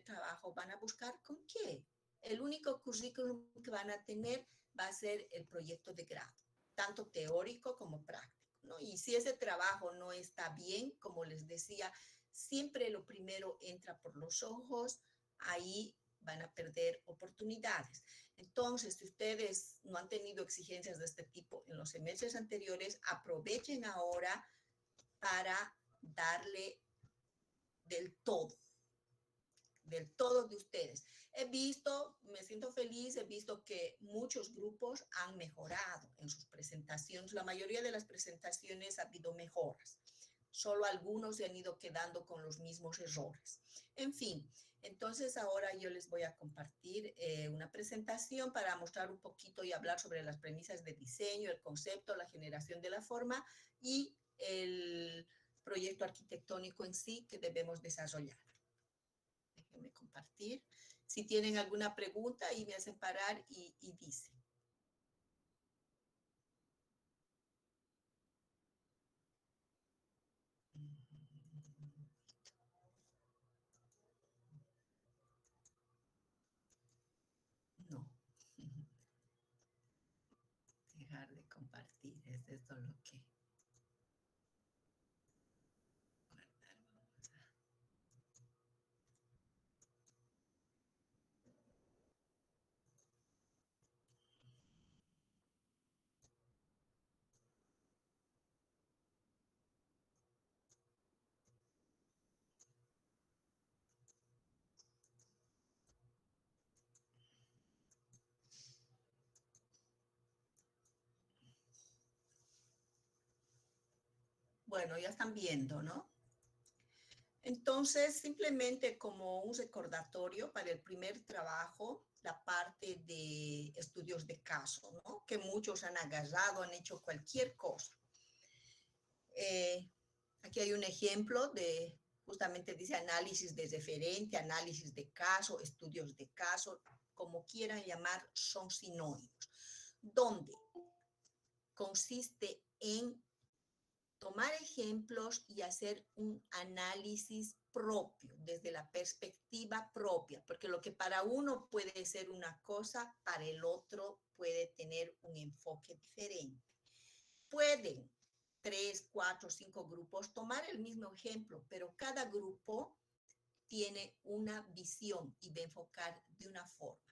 trabajo van a buscar con qué. El único currículum que van a tener va a ser el proyecto de grado, tanto teórico como práctico, ¿no? Y si ese trabajo no está bien, como les decía, siempre lo primero entra por los ojos, ahí van a perder oportunidades. Entonces, si ustedes no han tenido exigencias de este tipo en los semestres anteriores, aprovechen ahora para darle del todo de ustedes. He visto, me siento feliz, he visto que muchos grupos han mejorado en sus presentaciones. La mayoría de las presentaciones ha habido mejoras. Solo algunos se han ido quedando con los mismos errores. En fin, entonces ahora yo les voy a compartir una presentación para mostrar un poquito y hablar sobre las premisas de diseño, el concepto, la generación de la forma y el proyecto arquitectónico en sí que debemos desarrollar. Déjenme compartir. Si tienen alguna pregunta, y me hacen parar y dicen. No. Dejar de compartir, es esto lo que... Guardar, vamos a... Bueno, ya están viendo, ¿no? Entonces, simplemente como un recordatorio para el primer trabajo, la parte de estudios de caso, ¿no? Que muchos han agarrado, han hecho cualquier cosa. Aquí hay un ejemplo de, justamente dice análisis de referente, análisis de caso, estudios de caso, como quieran llamar, son sinónimos, donde consiste en tomar ejemplos y hacer un análisis propio, desde la perspectiva propia, porque lo que para uno puede ser una cosa, para el otro puede tener un enfoque diferente. Pueden 3, 4, 5 grupos tomar el mismo ejemplo, pero cada grupo tiene una visión y va a enfocar de una forma.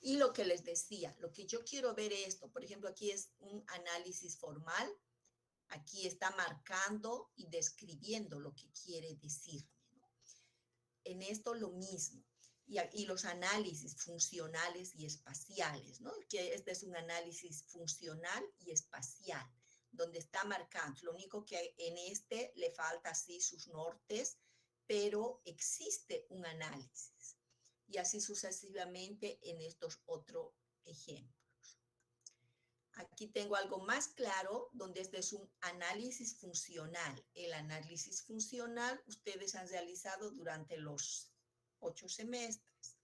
Y lo que les decía, lo que yo quiero ver esto, por ejemplo, aquí es un análisis formal, aquí está marcando y describiendo lo que quiere decirme, ¿no? En esto lo mismo. Y los análisis funcionales y espaciales, ¿no? Que este es un análisis funcional y espacial, donde está marcando. Lo único que en este le falta así sus nortes, pero existe un análisis. Y así sucesivamente en estos otros ejemplos. Aquí tengo algo más claro, donde este es un análisis funcional. El análisis funcional ustedes han realizado durante los 8 semestres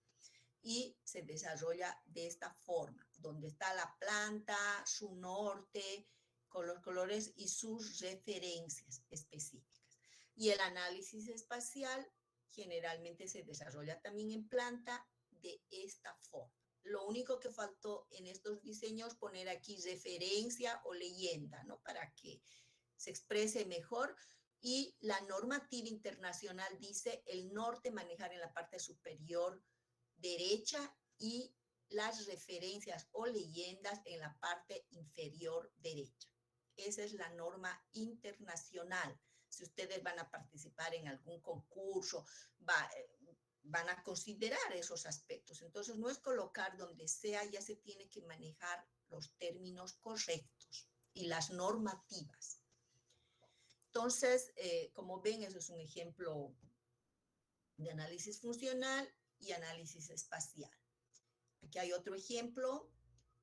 y se desarrolla de esta forma, donde está la planta, su norte, con los colores y sus referencias específicas. Y el análisis espacial generalmente se desarrolla también en planta de esta forma. Lo único que faltó en estos diseños poner aquí referencia o leyenda, ¿no? Para que se exprese mejor. Y la normativa internacional dice el norte manejar en la parte superior derecha y las referencias o leyendas en la parte inferior derecha. Esa es la norma internacional. Si ustedes van a participar en algún concurso, van a considerar esos aspectos. Entonces, no es colocar donde sea, ya se tiene que manejar los términos correctos y las normativas. Entonces, como ven, eso es un ejemplo de análisis funcional y análisis espacial. Aquí hay otro ejemplo,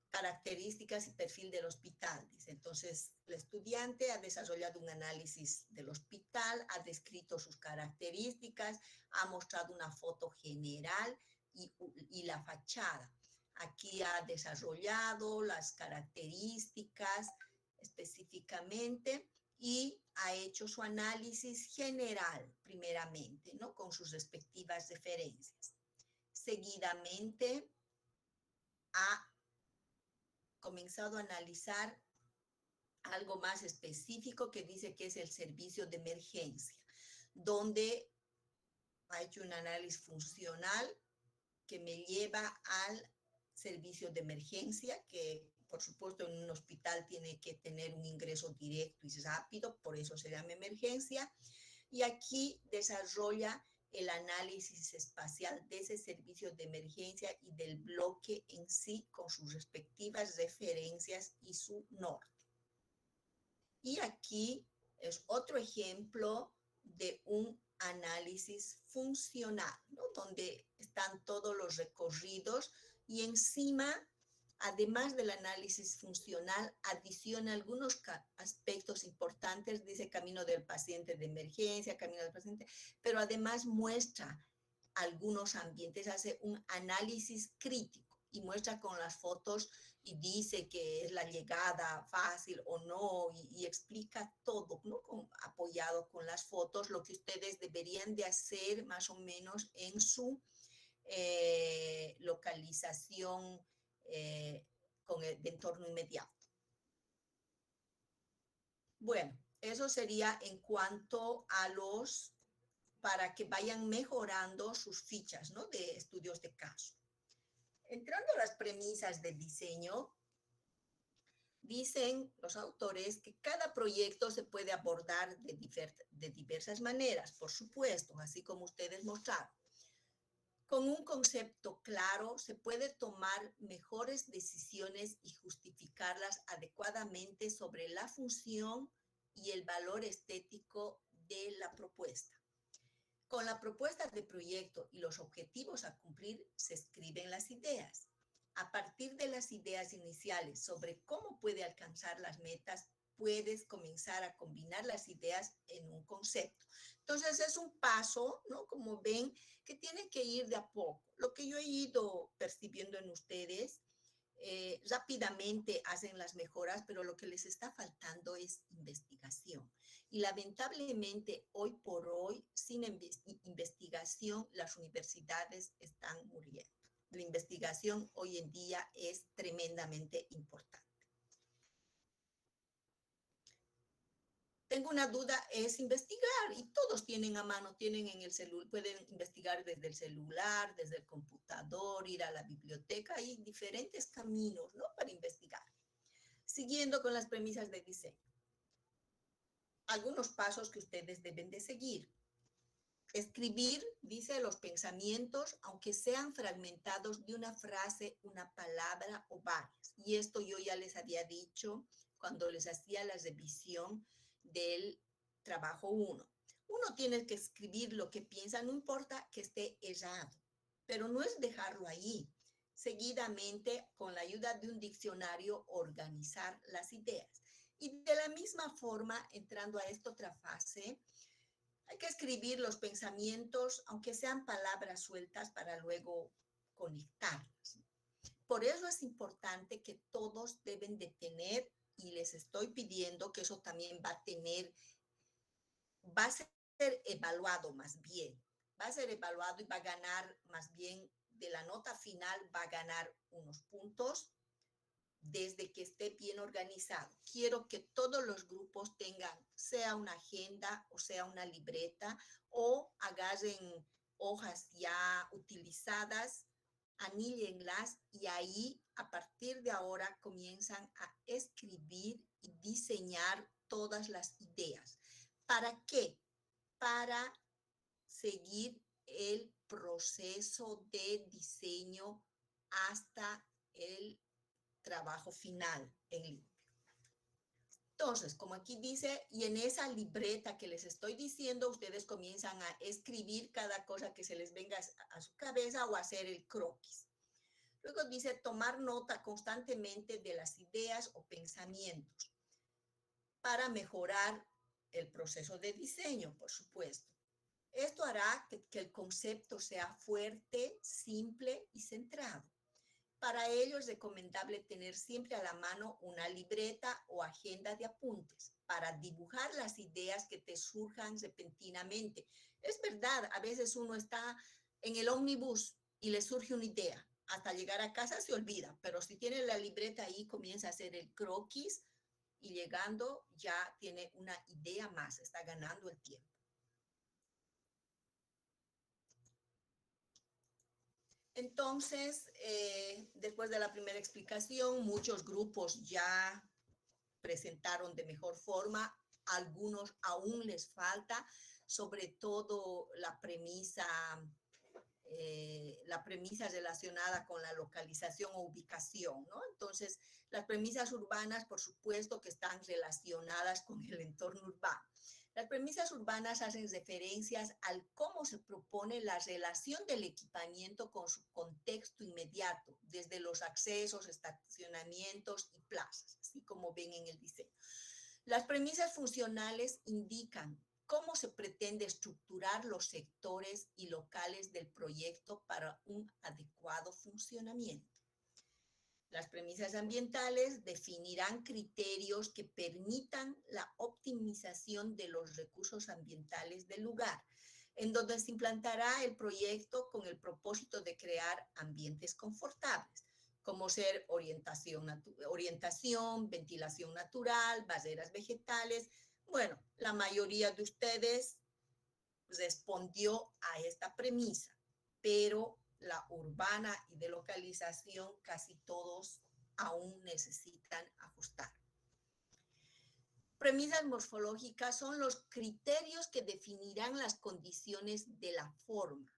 características y perfil del hospital. Dice, entonces, el estudiante ha desarrollado un análisis del hospital, ha descrito sus características, ha mostrado una foto general y la fachada. Aquí ha desarrollado las características específicamente y ha hecho su análisis general, primeramente, ¿no? Con sus respectivas referencias. seguidamente ha comenzado a analizar algo más específico que dice que es el servicio de emergencia, donde ha hecho un análisis funcional que me lleva al servicio de emergencia, que por supuesto en un hospital tiene que tener un ingreso directo y rápido, por eso se llama emergencia, y aquí desarrolla el análisis espacial de ese servicio de emergencia y del bloque en sí con sus respectivas referencias y su norte. Y aquí es otro ejemplo de un análisis funcional, ¿no? Donde están todos los recorridos y encima, además del análisis funcional, adiciona algunos aspectos importantes, dice camino del paciente de emergencia, camino del paciente, pero además muestra algunos ambientes, hace un análisis crítico y muestra con las fotos y dice que es la llegada fácil o no y explica todo, ¿no? Apoyado con las fotos, lo que ustedes deberían de hacer más o menos en su localización con el de entorno inmediato. Bueno, eso sería en cuanto a los, para que vayan mejorando sus fichas, ¿no? De estudios de caso. Entrando a las premisas del diseño, dicen los autores que cada proyecto se puede abordar de diversas maneras, por supuesto, así como ustedes mostraron. Con un concepto claro se puede tomar mejores decisiones y justificarlas adecuadamente sobre la función y el valor estético de la propuesta. Con la propuesta de proyecto y los objetivos a cumplir se escriben las ideas. A partir de las ideas iniciales sobre cómo puede alcanzar las metas, puedes comenzar a combinar las ideas en un concepto. Entonces es un paso, ¿no? Como ven, que tiene que ir de a poco. Lo que yo he ido percibiendo en ustedes, rápidamente hacen las mejoras, pero lo que les está faltando es investigación. Y lamentablemente, hoy por hoy, sin investigación, las universidades están muriendo. La investigación hoy en día es tremendamente importante. Tengo una duda, es investigar, y todos tienen a mano, tienen en el celular, pueden investigar desde el celular, desde el computador, ir a la biblioteca, hay diferentes caminos, ¿no? Para investigar. Siguiendo con las premisas de diseño. Algunos pasos que ustedes deben de seguir. Escribir, dice, los pensamientos, aunque sean fragmentados de una frase, una palabra o varias. Y esto yo ya les había dicho cuando les hacía la revisión del trabajo 1. Uno tiene que escribir lo que piensa, no importa que esté errado, pero no es dejarlo ahí. Seguidamente, con la ayuda de un diccionario, organizar las ideas. Y de la misma forma, entrando a esta otra fase, hay que escribir los pensamientos, aunque sean palabras sueltas, para luego conectarlas. Por eso es importante que todos deben de tener, y les estoy pidiendo que eso también va a ser evaluado más bien. Va a ser evaluado y va a ganar más bien de la nota final, va a ganar unos puntos desde que esté bien organizado. Quiero que todos los grupos tengan, sea una agenda o sea una libreta, o agarren hojas ya utilizadas, aníllenlas y ahí a partir de ahora comienzan a escribir y diseñar todas las ideas. ¿Para qué? Para seguir el proceso de diseño hasta el trabajo final en limpio. Entonces, como aquí dice, y en esa libreta que les estoy diciendo, ustedes comienzan a escribir cada cosa que se les venga a su cabeza o hacer el croquis. Luego dice tomar nota constantemente de las ideas o pensamientos para mejorar el proceso de diseño, por supuesto. Esto hará que el concepto sea fuerte, simple y centrado. Para ello es recomendable tener siempre a la mano una libreta o agenda de apuntes para dibujar las ideas que te surjan repentinamente. Es verdad, a veces uno está en el ómnibus y le surge una idea. Hasta llegar a casa se olvida, pero si tiene la libreta ahí, comienza a hacer el croquis y llegando ya tiene una idea más, está ganando el tiempo. Entonces, después de la primera explicación, muchos grupos ya presentaron de mejor forma, algunos aún les falta, sobre todo la premisa relacionada con la localización o ubicación, ¿no? Entonces, las premisas urbanas, por supuesto, que están relacionadas con el entorno urbano. Las premisas urbanas hacen referencias al cómo se propone la relación del equipamiento con su contexto inmediato, desde los accesos, estacionamientos y plazas, así como ven en el diseño. Las premisas funcionales indican cómo se pretende estructurar los sectores y locales del proyecto para un adecuado funcionamiento. Las premisas ambientales definirán criterios que permitan la optimización de los recursos ambientales del lugar, en donde se implantará el proyecto con el propósito de crear ambientes confortables, como ser orientación, ventilación natural, barreras vegetales. Bueno, la mayoría de ustedes respondió a esta premisa, pero la urbana y de localización casi todos aún necesitan ajustar. Premisas morfológicas son los criterios que definirán las condiciones de la forma,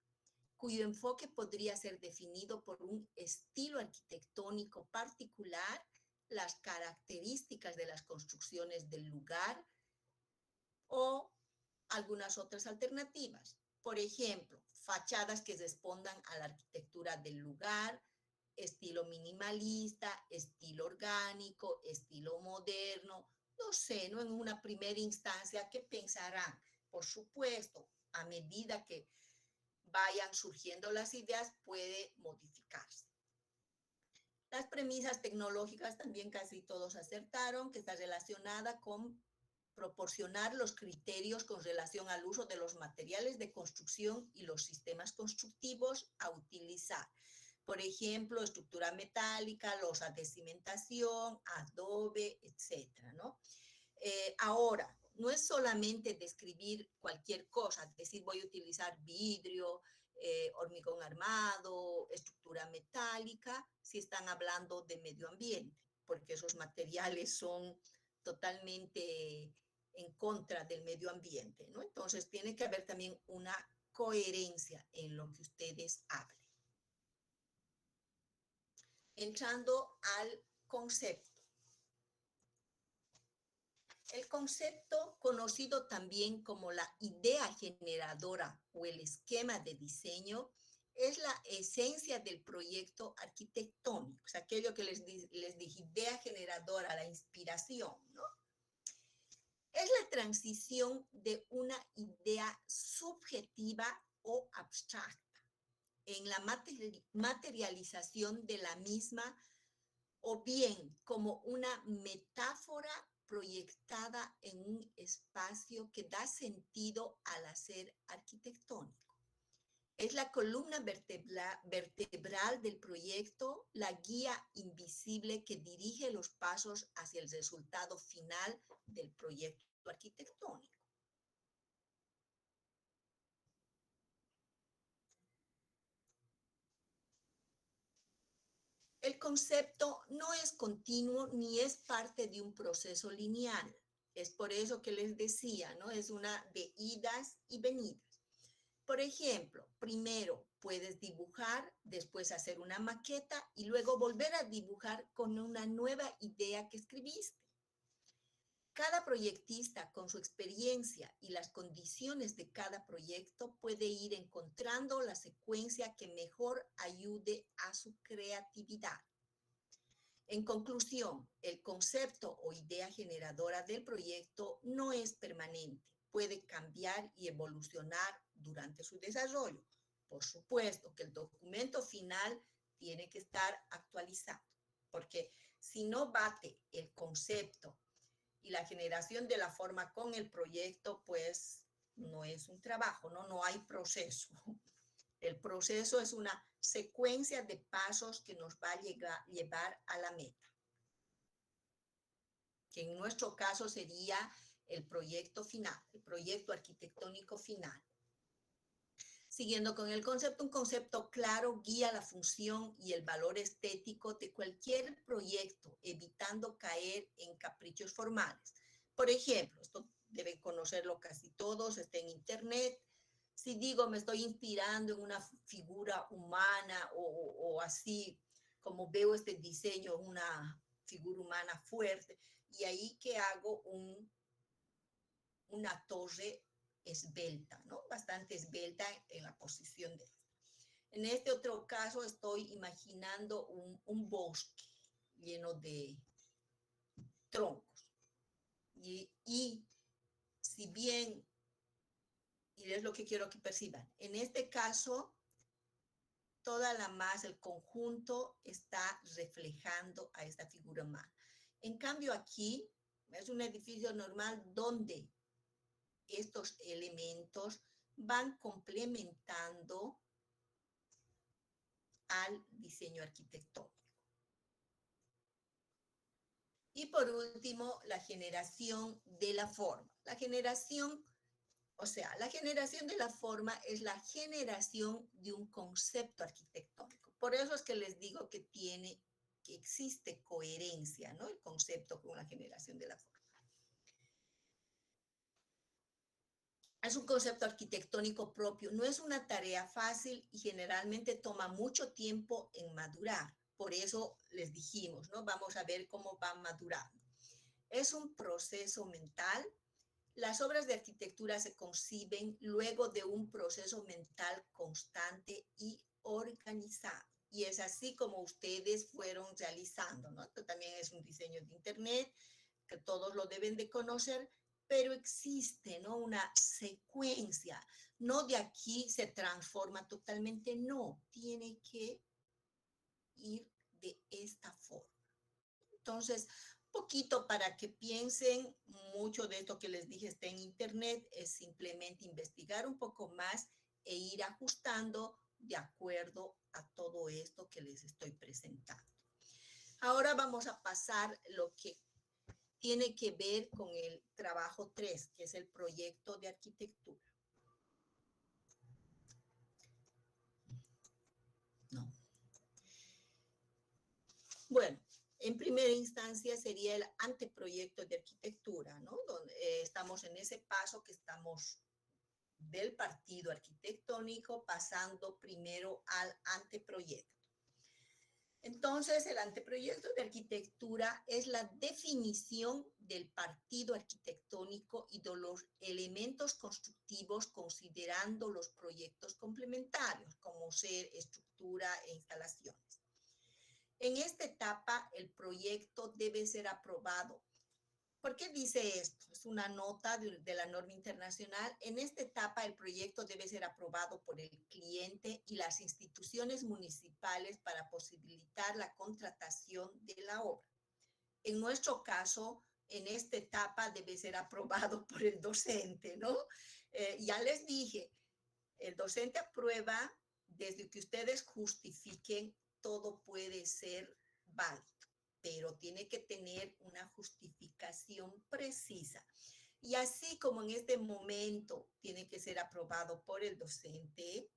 cuyo enfoque podría ser definido por un estilo arquitectónico particular, las características de las construcciones del lugar o algunas otras alternativas. Por ejemplo, fachadas que respondan a la arquitectura del lugar, estilo minimalista, estilo orgánico, estilo moderno. No sé, ¿no? En una primera instancia, ¿qué pensarán? Por supuesto, a medida que vayan surgiendo las ideas, puede modificarse. Las premisas tecnológicas también casi todos acertaron, que está relacionada con proporcionar los criterios con relación al uso de los materiales de construcción y los sistemas constructivos a utilizar. Por ejemplo, estructura metálica, losa de cimentación, adobe, etcétera, ¿no? Ahora, no es solamente describir cualquier cosa, es decir, voy a utilizar vidrio, hormigón armado, estructura metálica, si están hablando de medio ambiente, porque esos materiales son totalmente en contra del medio ambiente, ¿no? Entonces, tiene que haber también una coherencia en lo que ustedes hablen. Entrando al concepto. El concepto, conocido también como la idea generadora o el esquema de diseño, es la esencia del proyecto arquitectónico, o sea, aquello que les dije, idea generadora, la inspiración, ¿no? Es la transición de una idea subjetiva o abstracta en la materialización de la misma o bien como una metáfora proyectada en un espacio que da sentido al hacer arquitectónico. Es la columna vertebral del proyecto, la guía invisible que dirige los pasos hacia el resultado final del proyecto arquitectónico. El concepto no es continuo ni es parte de un proceso lineal. Es por eso que les decía, ¿no? Es una de idas y venidas. Por ejemplo, primero puedes dibujar, después hacer una maqueta y luego volver a dibujar con una nueva idea que escribiste. Cada proyectista, con su experiencia y las condiciones de cada proyecto, puede ir encontrando la secuencia que mejor ayude a su creatividad. En conclusión, el concepto o idea generadora del proyecto no es permanente, puede cambiar y evolucionar durante su desarrollo. Por supuesto que el documento final tiene que estar actualizado, porque si no bate el concepto y la generación de la forma con el proyecto, pues no es un trabajo, no hay proceso. El proceso es una secuencia de pasos que nos va a llevar a la meta, que en nuestro caso sería el proyecto final, el proyecto arquitectónico final. Siguiendo con el concepto, un concepto claro guía la función y el valor estético de cualquier proyecto, evitando caer en caprichos formales. Por ejemplo, esto deben conocerlo casi todos, está en internet. Si digo me estoy inspirando en una figura humana o así, como veo este diseño, una figura humana fuerte, y ahí que hago una torre esbelta, ¿no? Bastante esbelta en la posición de... En este otro caso estoy imaginando un bosque lleno de troncos. Y si bien, y es lo que quiero que perciban, en este caso, toda la masa, el conjunto está reflejando a esta figura humana. En cambio aquí es un edificio normal donde estos elementos van complementando al diseño arquitectónico. Y por último, la generación de la forma. La generación de la forma es la generación de un concepto arquitectónico. Por eso es que les digo que existe coherencia, ¿no? El concepto con la generación de la forma. Es un concepto arquitectónico propio, no es una tarea fácil y generalmente toma mucho tiempo en madurar. Por eso les dijimos, ¿no? Vamos a ver cómo va madurando. Es un proceso mental. Las obras de arquitectura se conciben luego de un proceso mental constante y organizado. Y es así como ustedes fueron realizando, ¿no? Esto también es un diseño de internet, que todos lo deben de conocer, pero existe, ¿no? Una secuencia. No de aquí se transforma totalmente, no. Tiene que ir de esta forma. Entonces, poquito para que piensen, mucho de esto que les dije está en internet, es simplemente investigar un poco más e ir ajustando de acuerdo a todo esto que les estoy presentando. Ahora vamos a pasar lo que tiene que ver con el trabajo 3, que es el proyecto de arquitectura. No. Bueno, en primera instancia sería el anteproyecto de arquitectura, ¿no? Donde estamos en ese paso que estamos del partido arquitectónico pasando primero al anteproyecto. Entonces, el anteproyecto de arquitectura es la definición del partido arquitectónico y de los elementos constructivos considerando los proyectos complementarios, como ser estructura e instalaciones. En esta etapa, el proyecto debe ser aprobado. ¿Por qué dice esto? Es una nota de la norma internacional. En esta etapa, el proyecto debe ser aprobado por el cliente y las instituciones municipales para posibilitar la contratación de la obra. En nuestro caso, en esta etapa debe ser aprobado por el docente, ¿no? Ya les dije, el docente aprueba desde que ustedes justifiquen, todo puede ser válido, pero tiene que tener una justificación precisa. Y así como en este momento tiene que ser aprobado por el docente,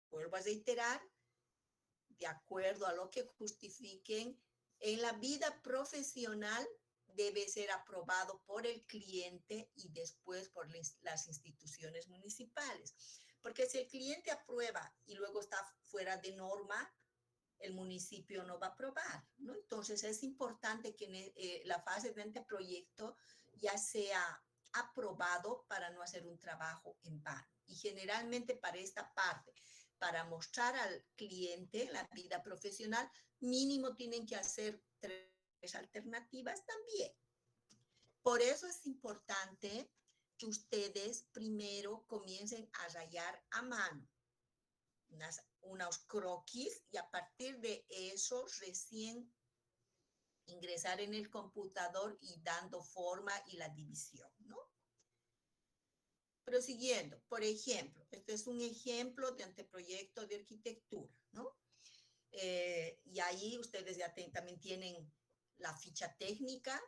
vuelvo a reiterar, de acuerdo a lo que justifiquen, en la vida profesional debe ser aprobado por el cliente y después por las instituciones municipales. Porque si el cliente aprueba y luego está fuera de norma, el municipio no va a aprobar, ¿no? Entonces es importante que la fase de anteproyecto ya sea aprobado para no hacer un trabajo en vano. Y generalmente para esta parte, para mostrar al cliente la vida profesional, mínimo tienen que hacer 3 alternativas también. Por eso es importante que ustedes primero comiencen a rayar a mano unos croquis y a partir de eso recién ingresar en el computador y dando forma y la división, ¿no? Prosiguiendo, por ejemplo, este es un ejemplo de anteproyecto de arquitectura, ahí ustedes ya también tienen la ficha técnica.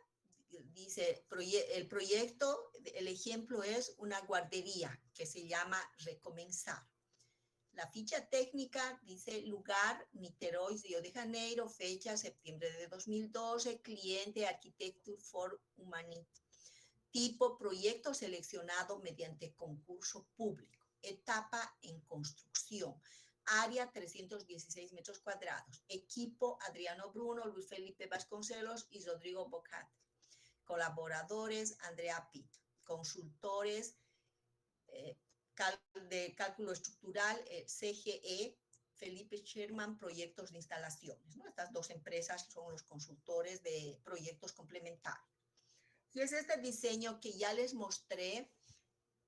Dice el proyecto, el ejemplo es una guardería que se llama Recomenzar. La ficha técnica dice lugar, Niterói, Río de Janeiro, fecha, septiembre de 2012, cliente, Architecture for Humanity. Tipo, proyecto seleccionado mediante concurso público. Etapa en construcción. Área 316 metros cuadrados. Equipo Adriano Bruno, Luis Felipe Vasconcelos y Rodrigo Bocati. Colaboradores Andrea Pitt. Consultores de cálculo estructural CGE, Felipe Sherman, proyectos de instalaciones, ¿no? Estas dos empresas son los consultores de proyectos complementarios. Y es este diseño que ya les mostré,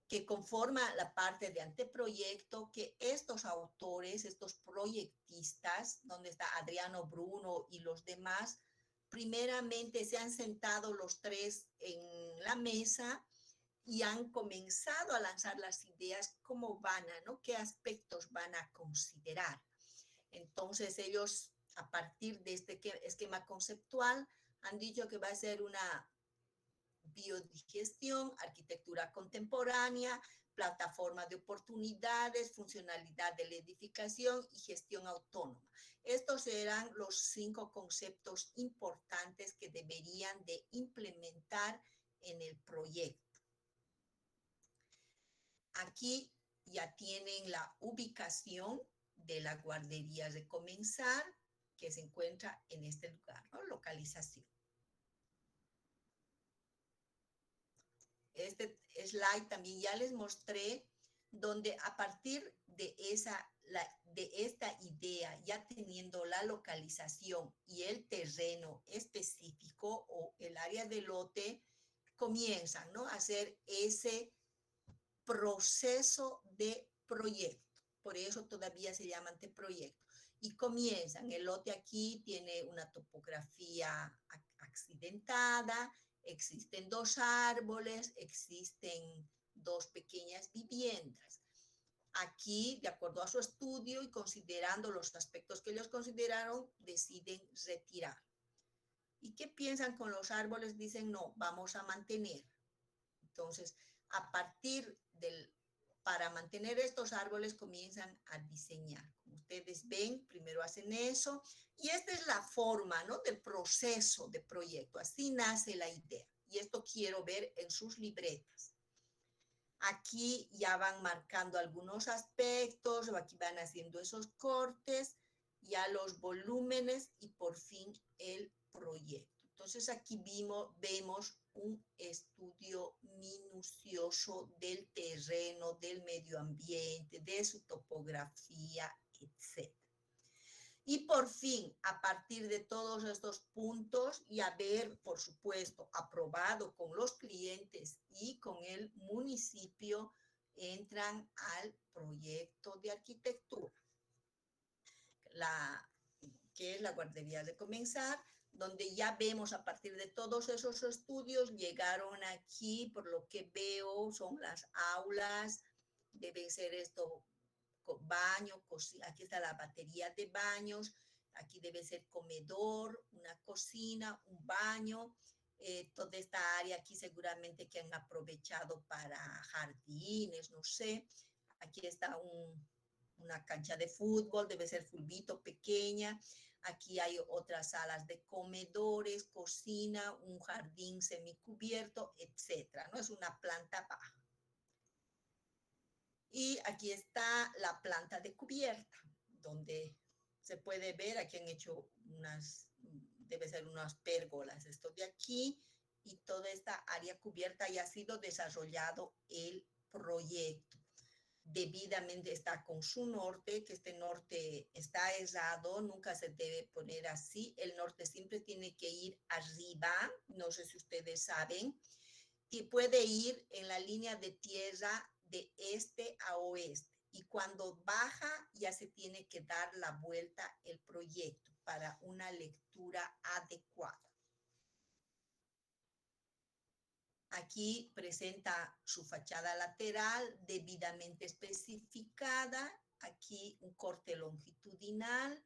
que conforma la parte de anteproyecto, que estos autores, estos proyectistas, donde está Adriano Bruno y los demás, primeramente se han sentado los tres en la mesa y han comenzado a lanzar las ideas, cómo van a, ¿no? Qué aspectos van a considerar. Entonces ellos, a partir de este esquema conceptual, han dicho que va a ser una biodigestión, arquitectura contemporánea, plataforma de oportunidades, funcionalidad de la edificación y gestión autónoma. Estos eran los 5 conceptos importantes que deberían de implementar en el proyecto. Aquí ya tienen la ubicación de la guardería Recomenzar, que se encuentra en este lugar, ¿no? Localización. Este slide también ya les mostré, donde a partir de esta idea, ya teniendo la localización y el terreno específico o el área de lote, comienzan, ¿no? A hacer ese proceso de proyecto. Por eso todavía se llama anteproyecto. Y comienzan, el lote aquí tiene una topografía accidentada, existen 2 árboles, existen 2 pequeñas viviendas. Aquí, de acuerdo a su estudio y considerando los aspectos que ellos consideraron, deciden retirar. ¿Y qué piensan con los árboles? Dicen, no, vamos a mantener. Entonces, a partir para mantener estos árboles comienzan a diseñar. Como ustedes ven, primero hacen eso, y esta es la forma, ¿no? Del proceso de proyecto. Así nace la idea. Y esto quiero ver en sus libretas. Aquí ya van marcando algunos aspectos, o aquí van haciendo esos cortes, ya los volúmenes y por fin el proyecto. Entonces aquí vemos un estudio minucioso del terreno, del medio ambiente, de su topografía, etc. Y por fin, a partir de todos estos puntos y haber, por supuesto, aprobado con los clientes y con el municipio, entran al proyecto de arquitectura, que es la guardería Recomenzar, donde ya vemos a partir de todos esos estudios, llegaron aquí, por lo que veo, son las aulas, debe ser esto, baño, cocina, aquí está la batería de baños, aquí debe ser comedor, una cocina, un baño, toda esta área aquí seguramente que han aprovechado para jardines, no sé, aquí está una cancha de fútbol, debe ser fulbito, pequeña. Aquí hay otras salas de comedores, cocina, un jardín semicubierto, etcétera, ¿no? Es una planta baja. Y aquí está la planta de cubierta, donde se puede ver, aquí han hecho debe ser unas pérgolas, esto de aquí, y toda esta área cubierta ya ha sido desarrollado el proyecto. Debidamente está con su norte, que este norte está errado, nunca se debe poner así, el norte siempre tiene que ir arriba, no sé si ustedes saben, y puede ir en la línea de tierra de este a oeste, y cuando baja ya se tiene que dar la vuelta el proyecto para una lectura adecuada. Aquí presenta su fachada lateral debidamente especificada. Aquí un corte longitudinal.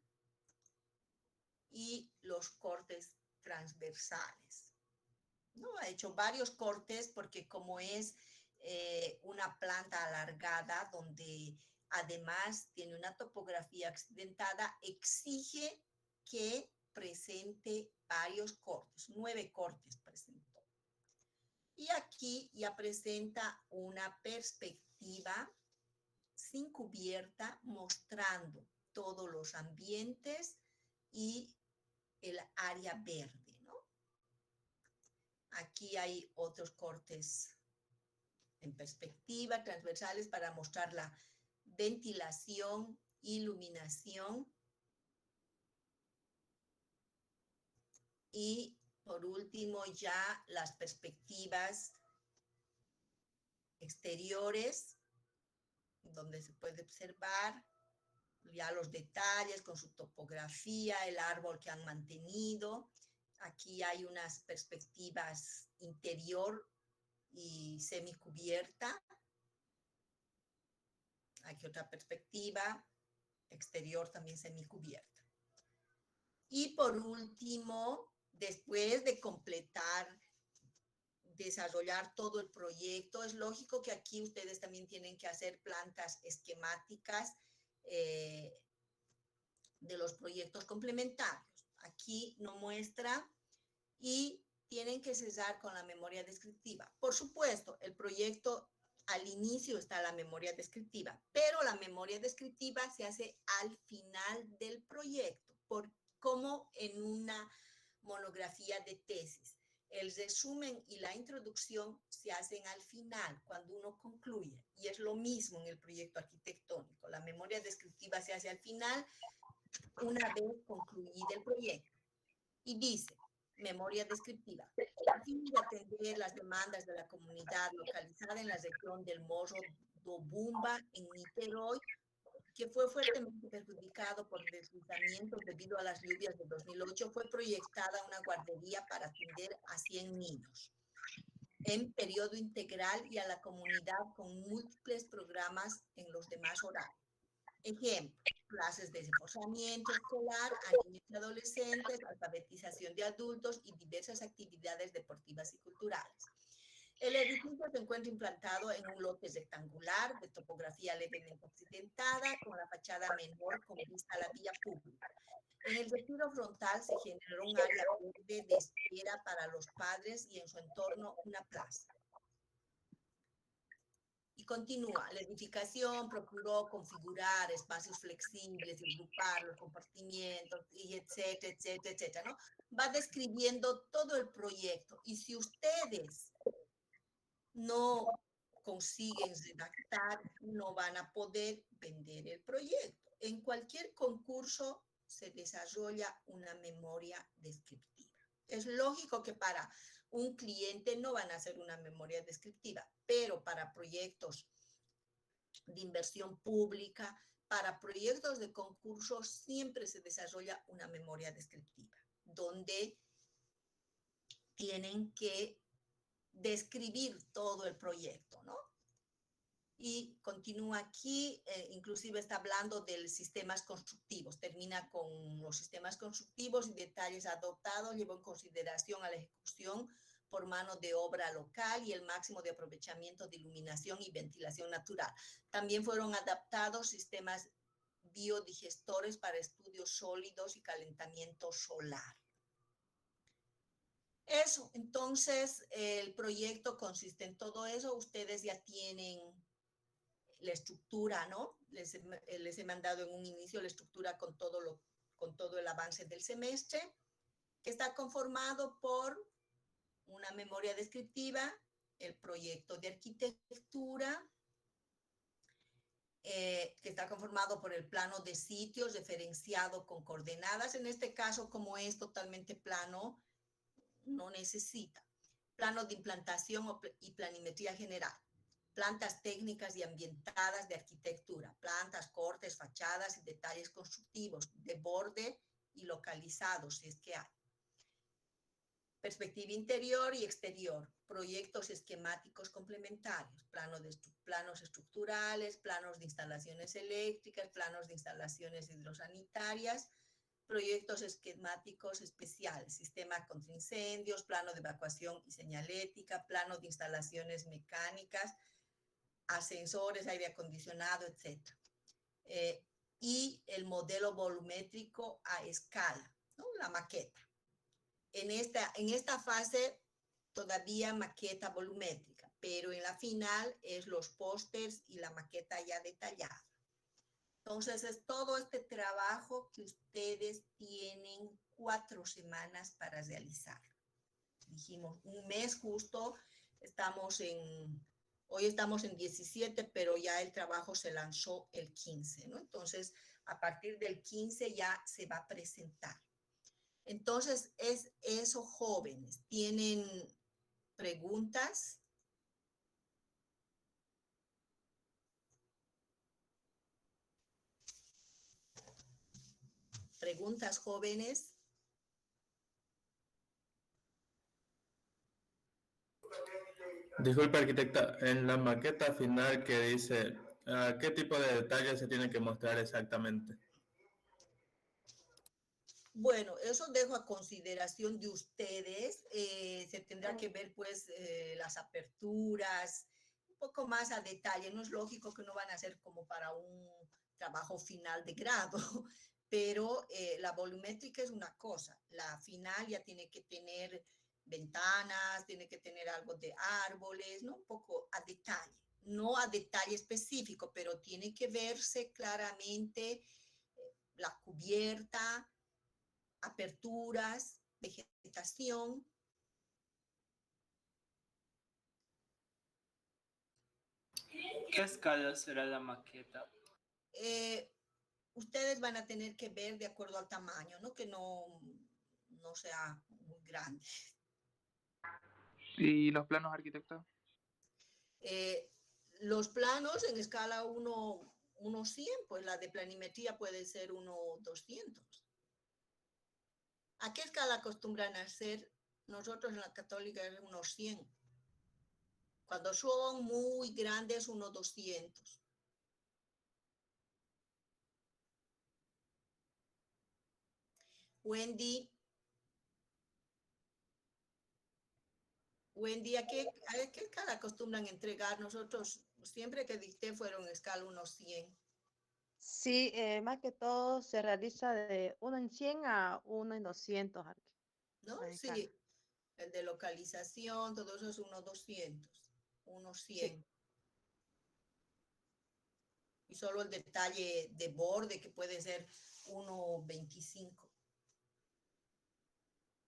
y los cortes transversales, ¿no? Ha hecho varios cortes porque como es una planta alargada donde además tiene una topografía accidentada, exige que presente varios cortes, 9 cortes presentó. Y aquí ya presenta una perspectiva sin cubierta mostrando todos los ambientes y el área verde, ¿no? Aquí hay otros cortes en perspectiva, transversales, para mostrar la ventilación, iluminación. Y por último ya las perspectivas exteriores, donde se puede observar ya los detalles con su topografía, el árbol que han mantenido. Aquí hay unas perspectivas interior y semicubierta. Aquí otra perspectiva, exterior también semicubierta. Y por último, después de completar, desarrollar todo el proyecto, es lógico que aquí ustedes también tienen que hacer plantas esquemáticas de los proyectos complementarios. Aquí no muestra y tienen que cesar con la memoria descriptiva. Por supuesto, el proyecto al inicio está la memoria descriptiva, pero la memoria descriptiva se hace al final del proyecto, como en una monografía de tesis. El resumen y la introducción se hacen al final, cuando uno concluye, y es lo mismo en el proyecto arquitectónico. La memoria descriptiva se hace al final, una vez concluido el proyecto. Y dice, memoria descriptiva, a fin de atender las demandas de la comunidad localizada en la región del Morro do Bumba, en Niterói, que fue fuertemente perjudicado por deslizamientos debido a las lluvias de 2008, fue proyectada una guardería para atender a 100 niños en periodo integral y a la comunidad con múltiples programas en los demás horarios. Ejemplo, clases de reforzamiento escolar a niños y adolescentes, alfabetización de adultos y diversas actividades deportivas y culturales. El edificio se encuentra implantado en un lote rectangular de topografía levemente accidentada, con la fachada menor con vista a la vía pública. En el retiro frontal se generó un área verde de espera para los padres y en su entorno una plaza. Y continúa, la edificación procuró configurar espacios flexibles y agrupar los compartimientos, y etcétera, etcétera, etcétera, ¿no? Va describiendo todo el proyecto. Y si ustedes no consiguen redactar, no van a poder vender el proyecto. En cualquier concurso se desarrolla una memoria descriptiva. Es lógico que para un cliente no van a hacer una memoria descriptiva, pero para proyectos de inversión pública, para proyectos de concursos, siempre se desarrolla una memoria descriptiva, donde tienen que describir todo el proyecto, ¿no? Y continúa aquí, inclusive está hablando de sistemas constructivos, termina con los sistemas constructivos y detalles adoptados, llevó en consideración a la ejecución por mano de obra local y el máximo de aprovechamiento de iluminación y ventilación natural. También fueron adaptados sistemas biodigestores para estudios sólidos y calentamiento solar. Eso, entonces el proyecto consiste en todo eso, ustedes ya tienen la estructura, ¿no? Les he mandado en un inicio la estructura con todo el avance del semestre, que está conformado por una memoria descriptiva, el proyecto de arquitectura, que está conformado por el plano de sitios referenciado con coordenadas. En este caso, como es totalmente plano, no necesita. Plano de implantación y planimetría general. Plantas técnicas y ambientadas de arquitectura, plantas, cortes, fachadas y detalles constructivos de borde y localizados, si es que hay. Perspectiva interior y exterior, proyectos esquemáticos complementarios, planos estructurales, planos de instalaciones eléctricas, planos de instalaciones hidrosanitarias, proyectos esquemáticos especiales, sistema contra incendios, plano de evacuación y señalética, plano de instalaciones mecánicas, ascensores, aire acondicionado, etc. Y el modelo volumétrico a escala, ¿no? La maqueta. En esta fase todavía maqueta volumétrica, pero en la final es los pósters y la maqueta ya detallada. Entonces es todo este trabajo que ustedes tienen 4 semanas para realizar. Dijimos un mes justo, hoy estamos en 17, pero ya el trabajo se lanzó el 15, ¿no? Entonces, a partir del 15 ya se va a presentar. Entonces, esos jóvenes tienen preguntas. Preguntas, jóvenes. Disculpe, arquitecta, en la maqueta final que dice, ¿qué tipo de detalles se tienen que mostrar exactamente? Bueno, eso dejo a consideración de ustedes. Se tendrá que ver, pues, las aperturas, un poco más a detalle. No es lógico que no van a ser como para un trabajo final de grado, pero la volumétrica es una cosa. La final ya tiene que tener ventanas, tiene que tener algo de árboles, ¿no? Un poco a detalle. No a detalle específico, pero tiene que verse claramente la cubierta, aperturas, vegetación. ¿Qué escala será la maqueta? Ustedes van a tener que ver de acuerdo al tamaño, ¿no? Que no sea muy grande. ¿Y los planos, arquitecto? Los planos en escala 1:100, pues la de planimetría puede ser 1:200. ¿A qué escala acostumbran a hacer? Nosotros en la católica es 1:100. Cuando son muy grandes, 1:200. Wendy, ¿a qué escala acostumbran entregar? Nosotros siempre que dicté fueron escala 1:100. Sí, más que todo se realiza de 1:100 a 1:200, ¿No? Sí, el de localización, todo eso es 1:200, 1:100. Sí. Y solo el detalle de borde que puede ser 1:25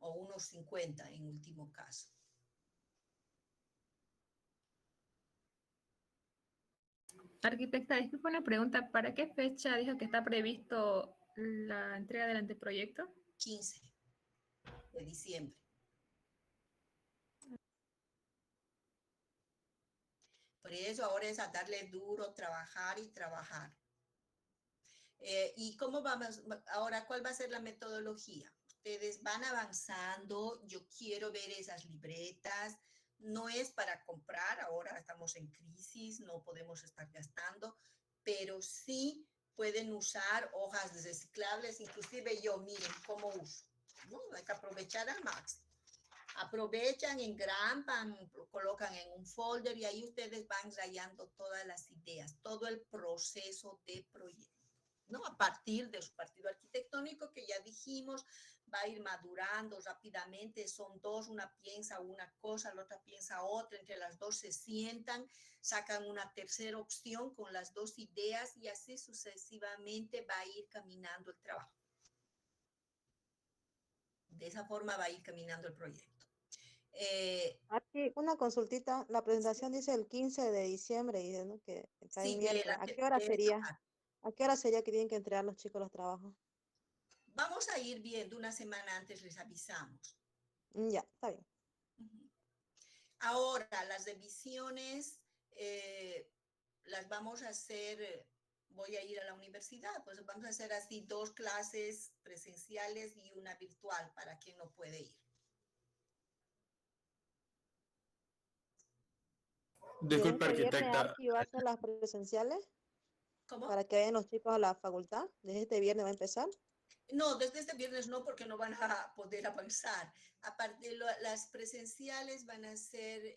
o 1:50 en último caso. Arquitecta, disculpe una pregunta. ¿Para qué fecha dijo que está previsto la entrega del anteproyecto? 15 de diciembre. Por eso ahora es a darle duro, trabajar y trabajar. ¿Y cómo vamos? Ahora, ¿cuál va a ser la metodología? Ustedes van avanzando, yo quiero ver esas libretas, no es para comprar, ahora estamos en crisis, no podemos estar gastando, pero sí pueden usar hojas reciclables, inclusive yo, miren cómo uso, ¿no? Hay que aprovechar al máximo. Aprovechan, engrampan, colocan en un folder y ahí ustedes van rayando todas las ideas, todo el proceso de proyecto, ¿no? A partir de su partido arquitectónico que ya dijimos, va a ir madurando rápidamente, son dos, una piensa una cosa, la otra piensa otra, entre las dos se sientan, sacan una tercera opción con las dos ideas y así sucesivamente va a ir caminando el trabajo. De esa forma va a ir caminando el proyecto. Aquí una consultita, la presentación dice el 15 de diciembre y ¿no? que cae Sí, miércoles. ¿A qué hora sería? ¿A qué hora sería que tienen que entregar los chicos los trabajos? Vamos a ir viendo, una semana antes les avisamos. Ya, está bien. Ahora, las revisiones las vamos a hacer, voy a ir a la universidad, pues vamos a hacer así 2 clases presenciales y una virtual para quien no puede ir. Disculpe, arquitecta. ¿Y va a ser las presenciales? ¿Cómo? Para que vayan los chicos a la facultad. ¿Desde este viernes va a empezar? No, desde este viernes no, porque no van a poder avanzar. Aparte, las presenciales van a ser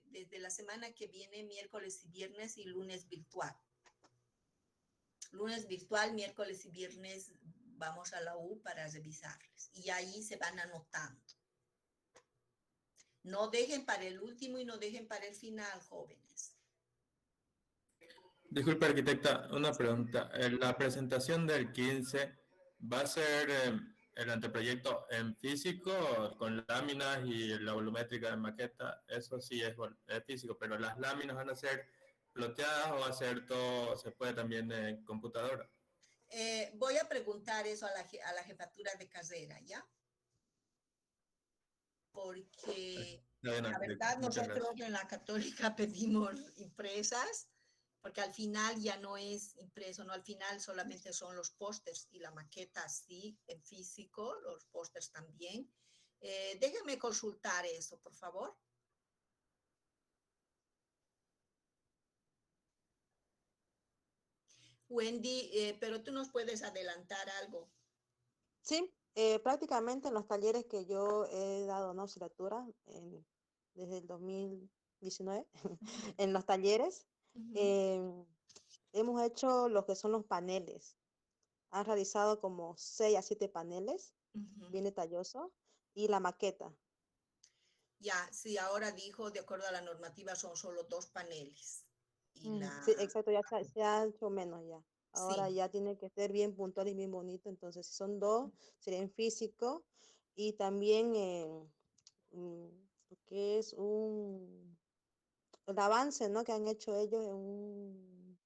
desde la semana que viene, miércoles y viernes y lunes virtual. Lunes virtual, miércoles y viernes vamos a la U para revisarles. Y ahí se van anotando. No dejen para el último y no dejen para el final, jóvenes. Disculpe, arquitecta, una pregunta. La presentación del 15 va a ser el anteproyecto en físico, con láminas y la volumétrica de maqueta. Eso sí es físico, pero las láminas van a ser ploteadas o va a ser todo, se puede también en computadora. Voy a preguntar eso a la jefatura de carrera, ¿ya? Porque Bien, la verdad muchas nosotros gracias. en la Católica pedimos impresas, porque al final ya no es impreso, no, al final solamente son los pósters y la maqueta sí, en físico, los pósters también. Déjenme consultar eso, por favor. Wendy, pero tú nos puedes adelantar algo. Sí, prácticamente en los talleres que yo he dado, ¿no? Asignatura desde el 2019, en los talleres, hemos hecho lo que son los paneles. Han realizado como 6 a 7 paneles, bien detallosos, y la maqueta. Ya, sí, ahora dijo, de acuerdo a la normativa, son solo 2 paneles. Y Sí, exacto, ya se ha hecho menos ya. Ahora sí. ya tiene que ser bien puntual y bien bonito. Entonces, si son 2, sería en físico y también lo que es el avance, ¿no? Que han hecho ellos en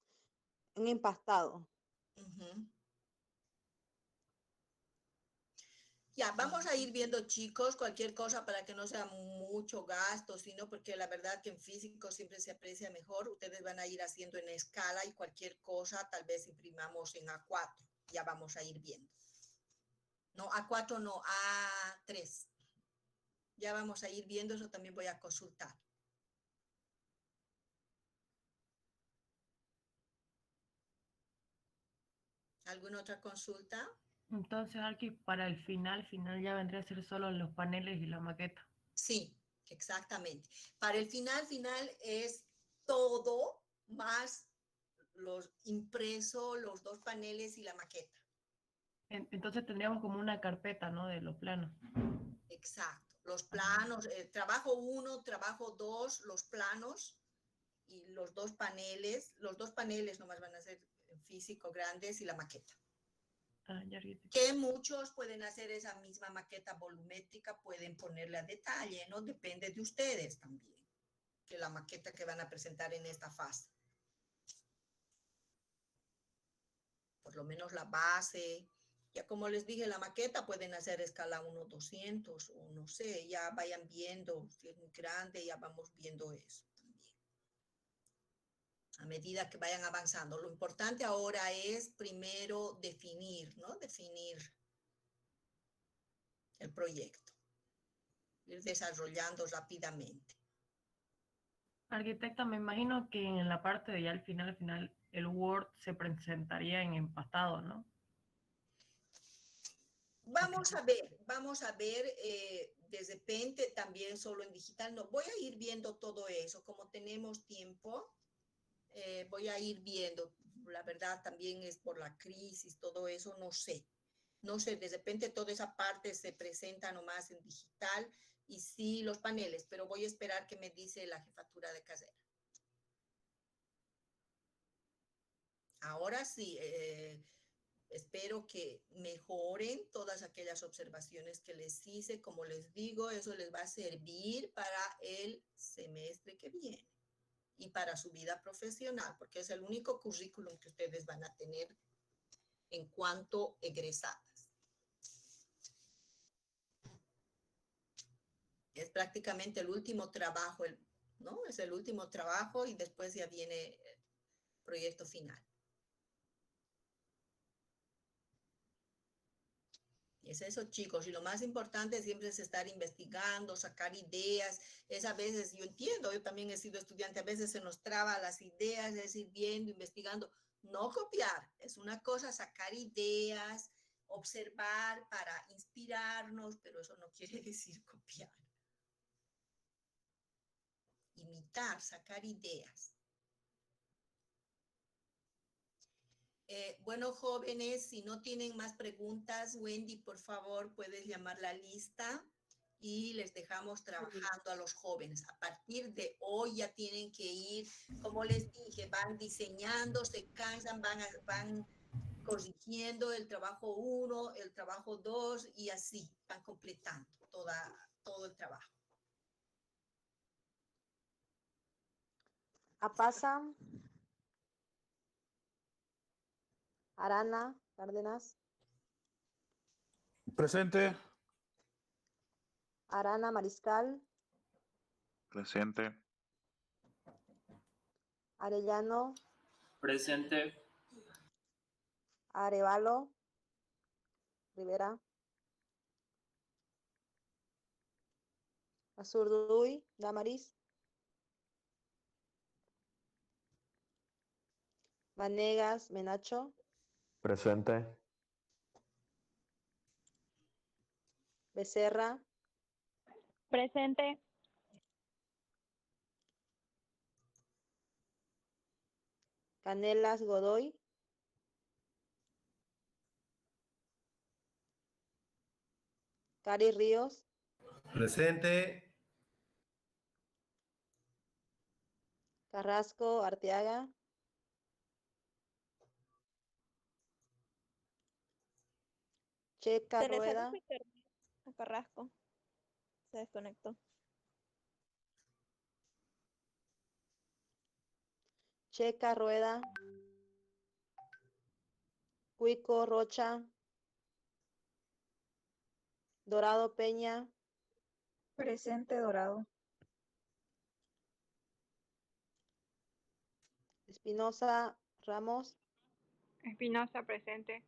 un empastado. Ya, vamos a ir viendo, chicos, cualquier cosa para que no sea mucho gasto, sino porque la verdad que en físico siempre se aprecia mejor. Ustedes van a ir haciendo en escala y cualquier cosa tal vez imprimamos en A4. Ya vamos a ir viendo. No, A4 no, A3. Ya vamos a ir viendo, eso también voy a consultar. ¿Alguna otra consulta? Entonces, aquí para el final ya vendría a ser solo los paneles y la maqueta. Sí, exactamente. Para el final es todo más los impresos, los 2 paneles y la maqueta. Entonces tendríamos como una carpeta, ¿no? De los planos. Exacto. Los planos, trabajo 1, trabajo 2, los planos y los 2 paneles. Los 2 paneles nomás van a ser físico grandes y la maqueta. Que muchos pueden hacer esa misma maqueta volumétrica, pueden ponerle a detalle, ¿no? Depende de ustedes también, que la maqueta que van a presentar en esta fase. Por lo menos la base. Ya como les dije, la maqueta pueden hacer escala 1:200 o no sé, ya vayan viendo, si es muy grande, ya vamos viendo eso también. A medida que vayan avanzando. Lo importante ahora es primero definir, ¿no? Definir el proyecto. Ir desarrollando rápidamente. Arquitecta, me imagino que en la parte de ya al final, el Word se presentaría en empastado, ¿no? Vamos a ver, de repente también solo en digital, no, voy a ir viendo todo eso, como tenemos tiempo, voy a ir viendo, la verdad también es por la crisis, todo eso, no sé, de repente toda esa parte se presenta nomás en digital y sí los paneles, pero voy a esperar que me dice la jefatura de carrera. Ahora sí, espero que mejoren todas aquellas observaciones que les hice. Como les digo, eso les va a servir para el semestre que viene y para su vida profesional, porque es el único currículum que ustedes van a tener en cuanto egresadas. Es prácticamente el último trabajo, ¿no? Es el último trabajo y después ya viene el proyecto final. Es eso, chicos, y lo más importante siempre es estar investigando, sacar ideas. Es a veces, yo entiendo, yo también he sido estudiante, a veces se nos traba las ideas, es ir viendo, investigando, no copiar, es una cosa sacar ideas, observar para inspirarnos, pero eso no quiere decir copiar. Imitar, sacar ideas. Bueno, jóvenes, si no tienen más preguntas, Wendy, por favor, puedes llamar la lista y les dejamos trabajando a los jóvenes. A partir de hoy ya tienen que ir, como les dije, van diseñando, se cansan, van corrigiendo el trabajo 1, el trabajo 2 y así van completando todo el trabajo. Apasa, Arana, Cárdenas, Presente. Arana Mariscal, Presente. Arellano, Presente. Arevalo, Rivera, Azurduy, Damaris, Vanegas, Menacho, Presente. Becerra, Presente. Canelas, Godoy, Cari Ríos, Presente. Carrasco, Arteaga, Checa, Se le salió Rueda, su internet a Carrasco. Se desconectó. Checa, Rueda, Cuico, Rocha, Dorado, Peña, Presente, Dorado. Espinosa, Ramos, Espinosa, presente.